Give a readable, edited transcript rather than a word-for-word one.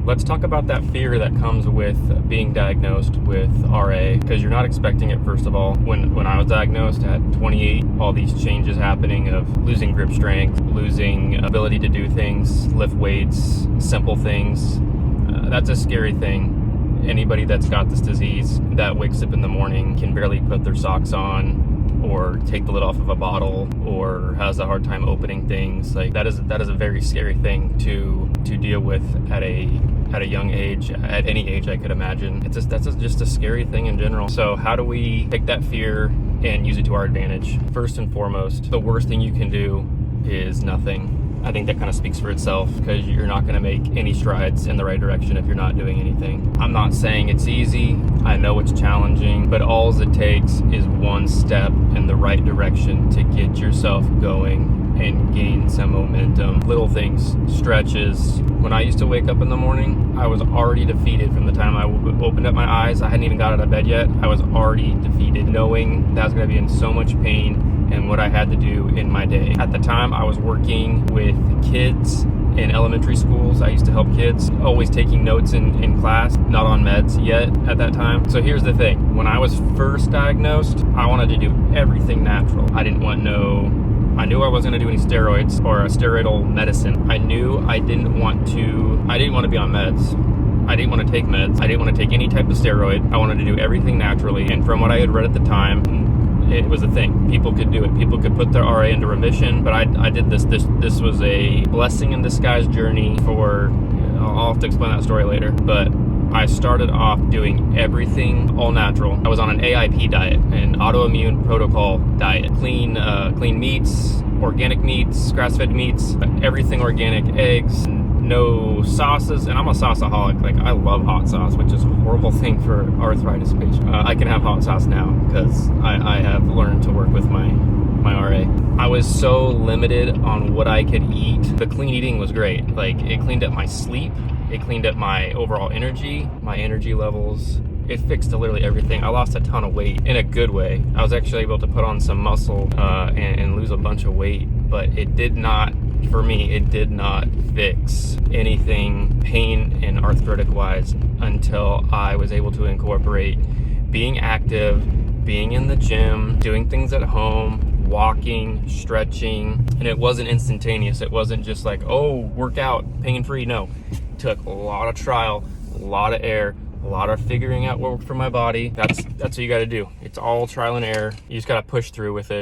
Let's talk about that fear that comes with being diagnosed with RA, because you're not expecting it, first of all. When I was diagnosed at 28, all these changes happening of losing grip strength, losing ability to do things, lift weights, simple things. That's a scary thing. Anybody that's got this disease that wakes up in the morning can barely put their socks on or take the lid off of a bottle or has a hard time opening things. Like that is a very scary thing to deal with at a young age, at any age I could imagine. That's just a scary thing in general. So how do we take that fear and use it to our advantage? First and foremost, the worst thing you can do is nothing. I think that kind of speaks for itself, because you're not going to make any strides in the right direction if you're not doing anything. I'm not saying it's easy. I know it's challenging, but all it takes is one step in the right direction to get yourself going and gain some momentum. Little things, stretches. When I used to wake up in the morning, I was already defeated from the time I opened up my eyes. I hadn't even got out of bed yet. I was already defeated, knowing that I was going to be in so much pain and what I had to do in my day. At the time, I was working with kids in elementary schools. I used to help kids, always taking notes in class, not on meds yet at that time. So here's the thing. When I was first diagnosed, I wanted to do everything natural. I knew I wasn't going to do any steroids or a steroidal medicine. I knew I didn't want to be on meds. I didn't want to take meds. I didn't want to take any type of steroid. I wanted to do everything naturally. And from what I had read at the time, it was a thing. People could do it. People could put their RA into remission. But I did this. This was a blessing in disguise journey for, I'll have to explain that story later. But I started off doing everything all natural. I was on an AIP diet, an autoimmune protocol diet. Clean meats, organic meats, grass-fed meats, everything organic, eggs, no sauces, and I'm a sauceaholic. Like, I love hot sauce, which is a horrible thing for arthritis patients. I can have hot sauce now because I have learned to work with my RA. I was so limited on what I could eat. The clean eating was great. Like, it cleaned up my sleep. It cleaned up my overall energy, my energy levels. It fixed literally everything. I lost a ton of weight in a good way. I was actually able to put on some muscle and lose a bunch of weight, but it did not fix anything pain and arthritic wise until I was able to incorporate being active, being in the gym, doing things at home, walking, stretching. And it wasn't instantaneous. It wasn't just like, oh, work out, pain-free. No, it took a lot of trial, a lot of error, a lot of figuring out what worked for my body. That's what you got to do. It's all trial and error. You just got to push through with it.